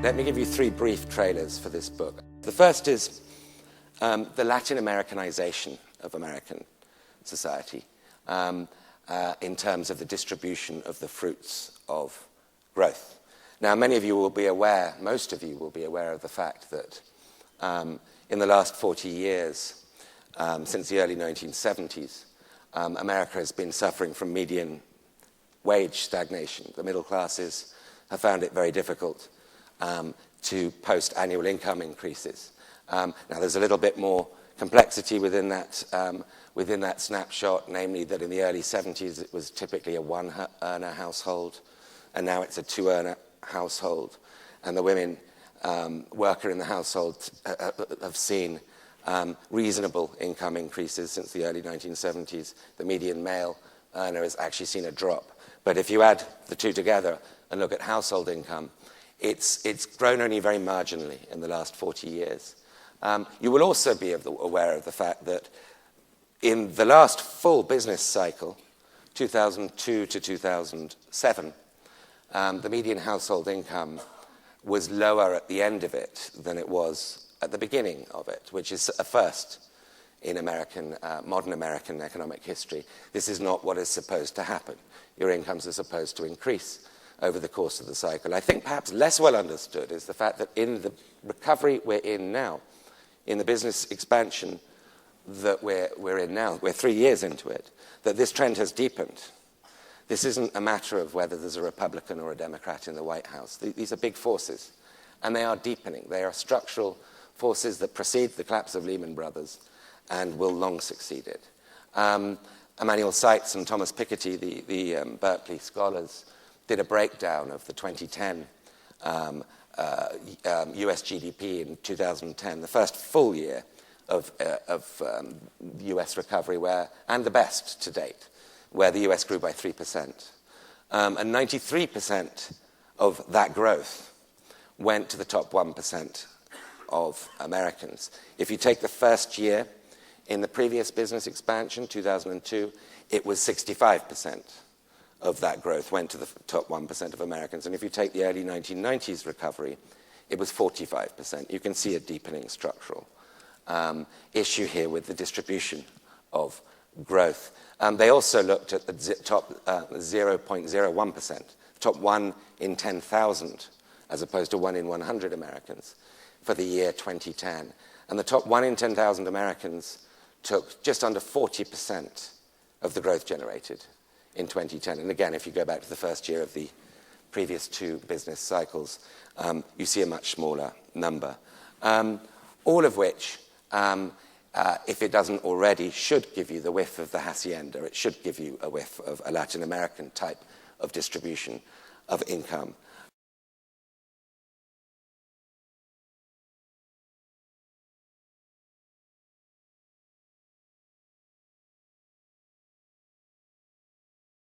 Let me give you three brief trailers for this book. The first is the Latin Americanization of American society in terms of the distribution of the fruits of growth. Now, many of you will be aware, most of you will be aware of the fact that in the last 40 years, since the early 1970s, America has been suffering from median wage stagnation. The middle classes have found it very difficult to post annual income increases. Now, there's a little bit more complexity within that snapshot, namely that in the early 70s it was typically a one-earner household, and now it's a two-earner household. And the women worker in the household have seen reasonable income increases since the early 1970s. The median male earner has actually seen a drop. But if you add the two together and look at household income, it's grown only very marginally in the last 40 years. You will also be aware of the fact that in the last full business cycle, 2002 to 2007, the median household income was lower at the end of it than it was at the beginning of it, which is a first in modern American economic history. This is not what is supposed to happen. Your incomes are supposed to increase over the course of the cycle. I think perhaps less well understood is the fact that in the recovery we're in now, in the business expansion that we're in now, we're 3 years into it, that this trend has deepened. This isn't a matter of whether there's a Republican or a Democrat in the White House. These are big forces, and they are deepening. They are structural forces that precede the collapse of Lehman Brothers and will long succeed it. Emmanuel Seitz and Thomas Piketty, the Berkeley scholars, did a breakdown of the 2010 US GDP in 2010, the first full year of US recovery, and the best to date, where the US grew by 3%. And 93% of that growth went to the top 1% of Americans. If you take the first year in the previous business expansion, 2002, it was 65% of that growth went to the top 1% of Americans. And if you take the early 1990s recovery, it was 45%. You can see a deepening structural issue here with the distribution of growth. They also looked at the top 0.01%, top 1 in 10,000, as opposed to 1 in 100 Americans for the year 2010. And the top 1 in 10,000 Americans took just under 40% of the growth generated in 2010. And again, if you go back to the first year of the previous two business cycles, you see a much smaller number. All of which, if it doesn't already, should give you the whiff of the hacienda. It should give you a whiff of a Latin American type of distribution of income